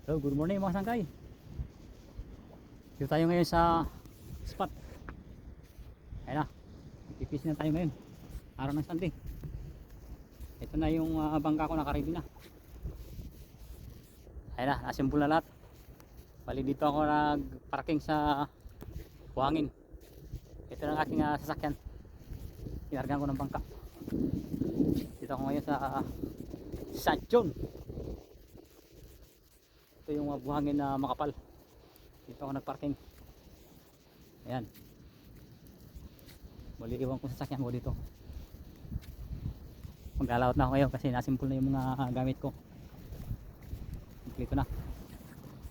Hello, good morning mga sangkay. Dito tayo ngayon sa spot. Ayun na, pipis na tayo ngayon. Araw ng Sunday. Ito na yung bangka ko, nakaready na. Ayun na, nasimbol na lahat. Bali dito ako nagparking sa buhangin. Ito na ang aking sasakyan. Kinargan ko ng bangka. Dito ako ngayon sa St. John. Ito yung buhangin na makapal. Dito ako nagparking. Ayan. Bali iwan ko sasakyan ko dito. Maglalawat na ako ngayon kasi nasimpol na yung mga gamit ko. Complete na.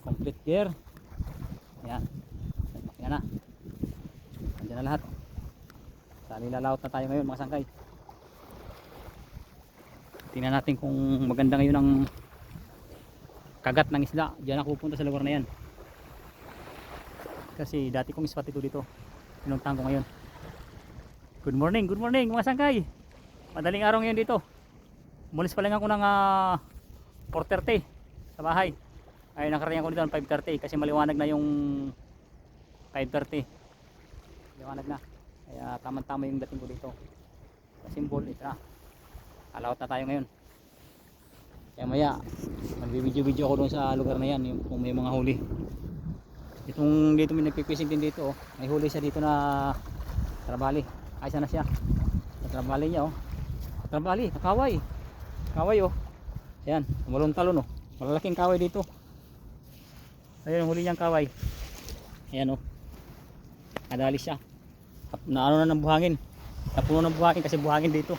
Complete gear. Ayan. Ayan na. Andiyan na lahat. Sali lalawat na tayo ngayon mga sangkay. Tingnan natin kung maganda ngayon ang kagat ng isda. Diyan ako pupunta sa lugar na yan. Kasi dati kong spot ito dito. Pinuntahan ko ngayon. Good morning mga sangkay. Madaling araw ngayon dito. Mulis pa lang ako ng 4:30 sa bahay. Ay nakarating ako dito ng 5:30 kasi maliwanag na yung 5:30. Maliwanag na. Kaya tamang-tama yung dating ko dito. Simbol ito na. Alawat na tayo ngayon. Kaya maya mag-video ako doon sa lugar na yan, yung kung may mga huli. Itong dito may nagpipising din dito, oh. May huli siya dito na trabali. Ayos na siya. Trabali niya, oh. Trabali, kaway. Kaway, oh. Ayan, malong talon, oh. Malalaking kaway dito. Ayun yung huli niyang kaway. Ayan, oh. Nadali siya. Naano na ng buhangin. Napuno ng buhangin kasi buhangin dito.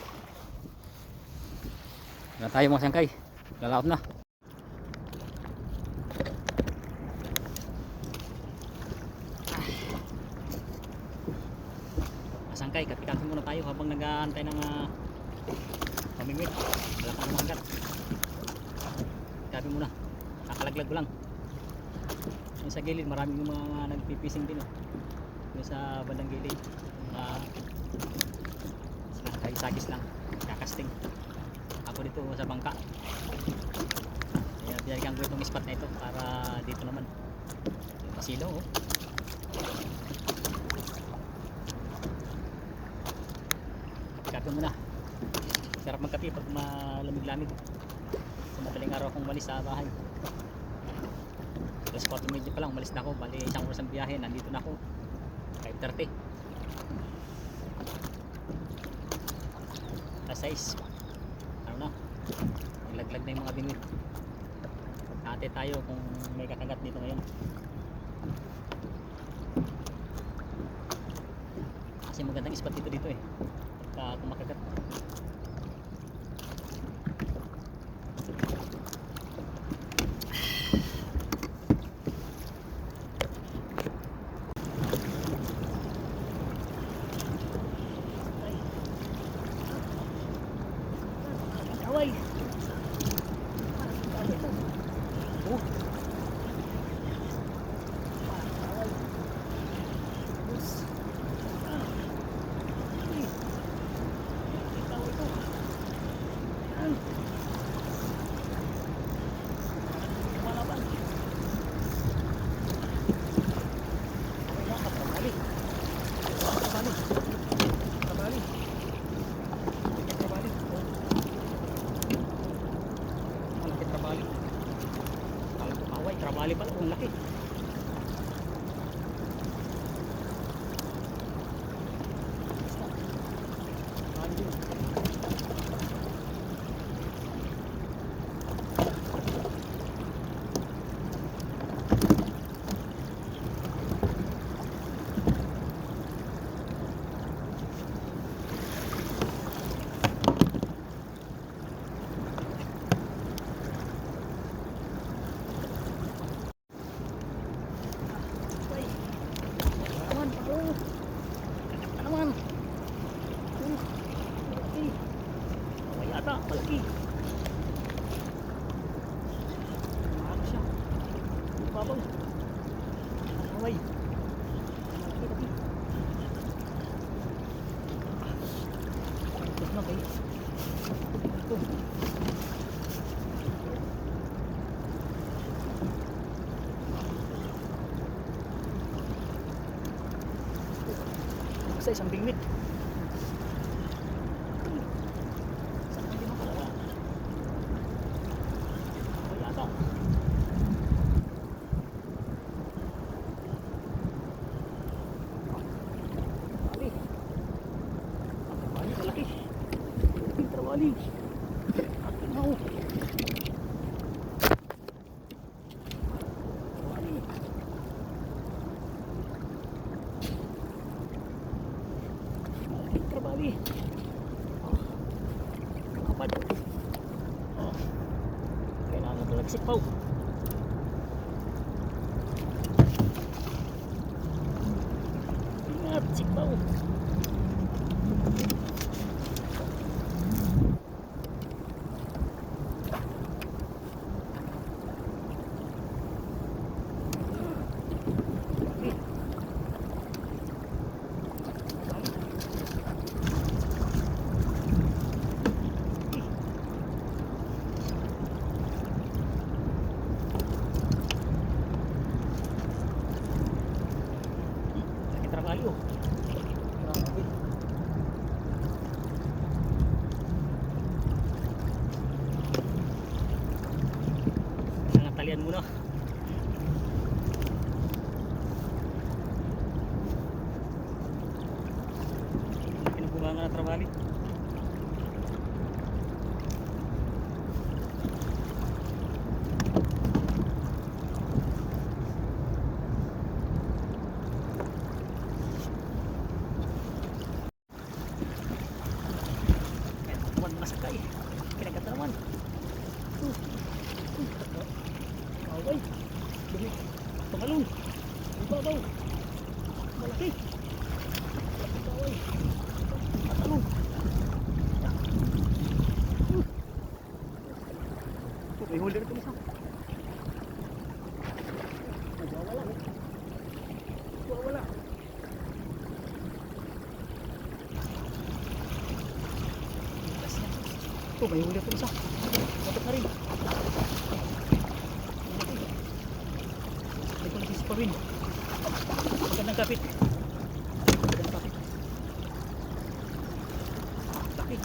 Na tayo mga sangkay. Lalaot na. Sangkay, kapikasin muna tayo habang nag-aantay ng pamingwit. Wala pa namang hanggat. Kapikasin muna. Kakalaglag ko lang. Yung sa gilid maraming mga nagpipising din, oh. Yung sa bandang gilid sagis lang, kakasting. Ako dito sa bangka. Kaya binalikan ko itong spot na ito para dito naman pasilaw, oh. Kape muna. Sarap magkape pag malamig-lamig. Sa madaling araw akong malis sa bahay. Alas 4:30 pa lang malis na ako. Bali isang oras ang biyahe. Nandito na ako 5:30. Alas 6. Ano na, ilaglag na yung mga bingwit. Ate tayo kung may kakagat dito ngayon. Kasi magandang spot dito eh. Pagka kumakagat. Kaway. Oh. Trabali pala, ang laki. Malaki. Ano siya? Babaw. Away. Malaki. Ito na kayo. Ito. sa isang bingwit. Saan hindi makalala? Wala ka. Trabali. Ang trabali malaki. Ang trabali. Akin na oh. Trabali. Kapad. Kailangan mo nagsipaw. Ingat, sipaw. Trabalho. Grabe. Nangatalian muna. Pinagbubangan na trabali. Masakay, kinagata naman. Away, dumi, tumalong, ibabaw, malaki, away, matalong. May huli rin ito isa. Nagwawala eh. Nagwawala. Oh, may huli ito isa. Matot na rin. May kulis pa rin. Magandang kapit. Magandang kapit. Laki.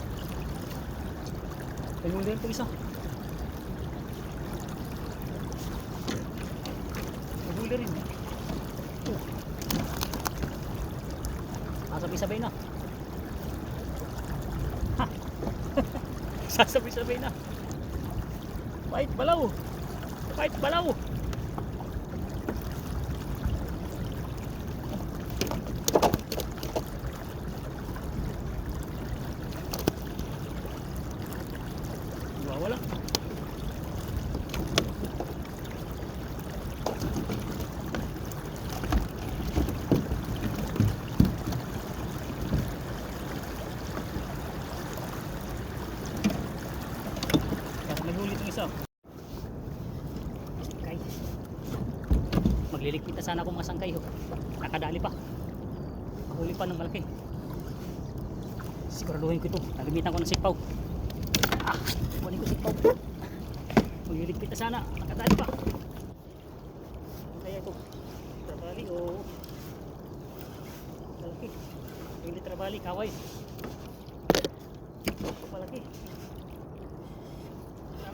May huli ito isa. May huli rin. Oh. Sabay-sabay na. Ha! Sasabay-sabay na. Fight balaw. Fight balaw. Wala. Nagulit yung isa. Sangkay. Magliligpit na sana kung masangkay. Nakadali pa. Mahuli pa ng malaki. Siguraduhin ko ito. Nalimitan ko ng sikpaw. Kunin ko sikpaw. Magliligpit na sana. Nakadali pa. Kaya ito. Trabali o malaki. Hindi trabali. Kaway. Malaki.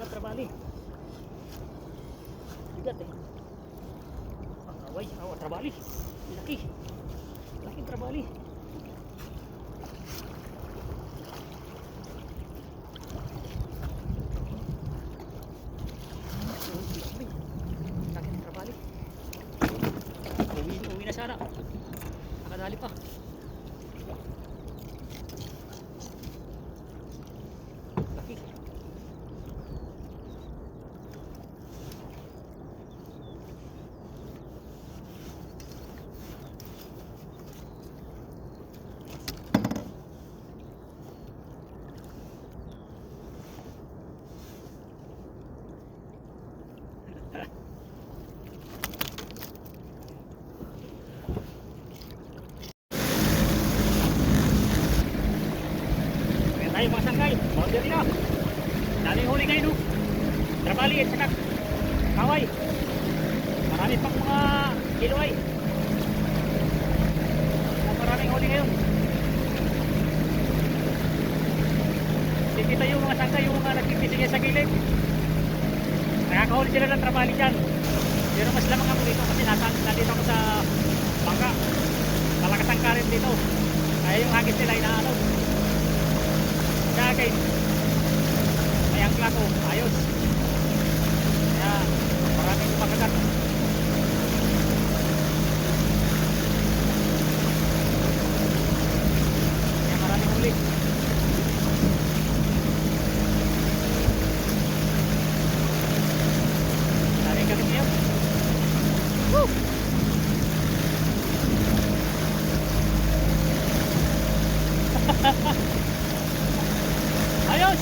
Trabali. Bigat eh. Away, trabali. Laki. Laki trabali. Laki trabali. Uwi na sana. Nakadali pa. Laki. Tayo mga sangkay, boundary na. Dali huli kayo no. Trabali at saka kaway. Marami pang mga kiloay. Maraming huli ngayon. dito yung mga sangka, yung mga nagpipising sa gilid. Nakakahuli sila ng trabali dyan. Pero mas lamang ako dito kasi nandito ako sa bangka. Malakas ang current dito. Kaya yung hagis nila inaano. Kaya guys, may angkla ko, ayos. Kaya maraming kumakagat. Kaya maraming huli. Dali kami ngayon. Woo! Ayos!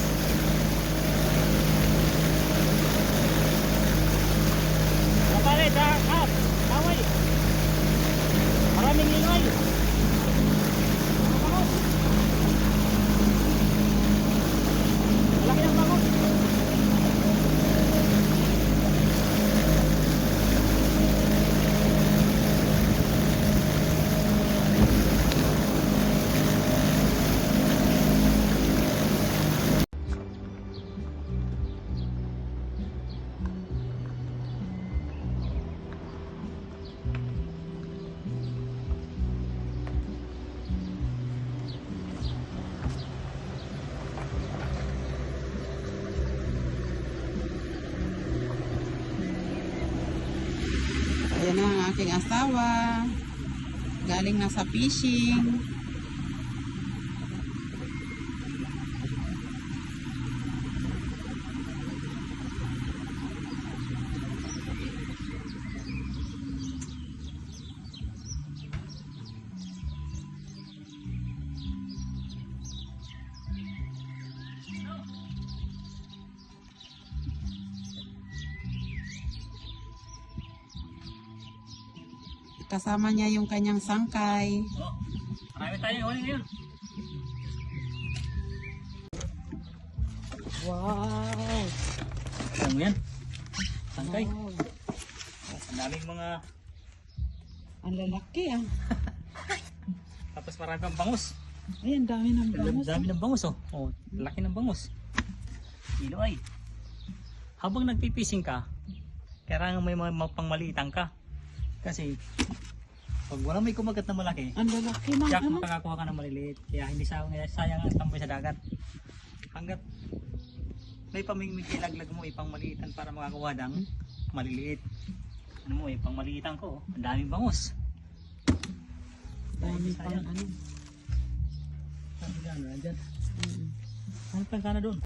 Kapare, kaway. Maraming lingay. Bangus. Malaki ng bangus. Ayan na ang aking asawa. Galing na sa fishing. Kasama niya yung kanyang sangkay. Oh, marami tayong huli ngayon. Wow! Ano yan? Sangkay. Wow. Ang daming mga... Ang lalaki ah. Tapos marami pang bangus. Ayan, dami ng bangus. Dami ng bangus oh. Oh, laki ng bangus. Kilo ay. Habang nagpipising ka, kailangan may pangmaliitan ka. Kasi pag wala may kumagat na malaki, Ang lalaki ng tiyak ano. makakakuha ka ng maliliit. Kaya hindi sayang ang tambay sa dagat. Hanggat may pamimigilaglag mo ipang maliitan para makakuha ng maliliit. Ano mo ipang maliitan ko, ang daming bangus. Dami pang Sayang. ano. Ano dyan, nandyan. Mm. Ano pang kana doon?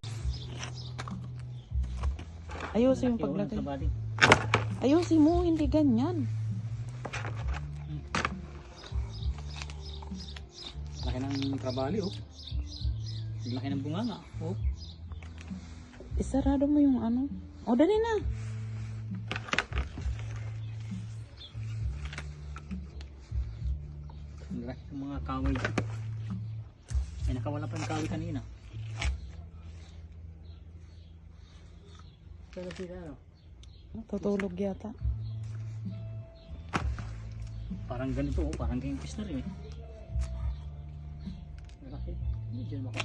Ayusin yung Laki, oh, ng paglagay. trabali. Ayusin mo, hindi ganyan. Laki ng trabali oh. Laki ng bunganga oh. Isarado mo yung ano. O, dali na. Ang laki ng mga kaway. Ay nakawala pa yung kaway kanina. Kaya sila ano? Tutulog yata. Parang ganito oh, parang ganyan fish na rin eh. Malaki. Hindi dyan maka.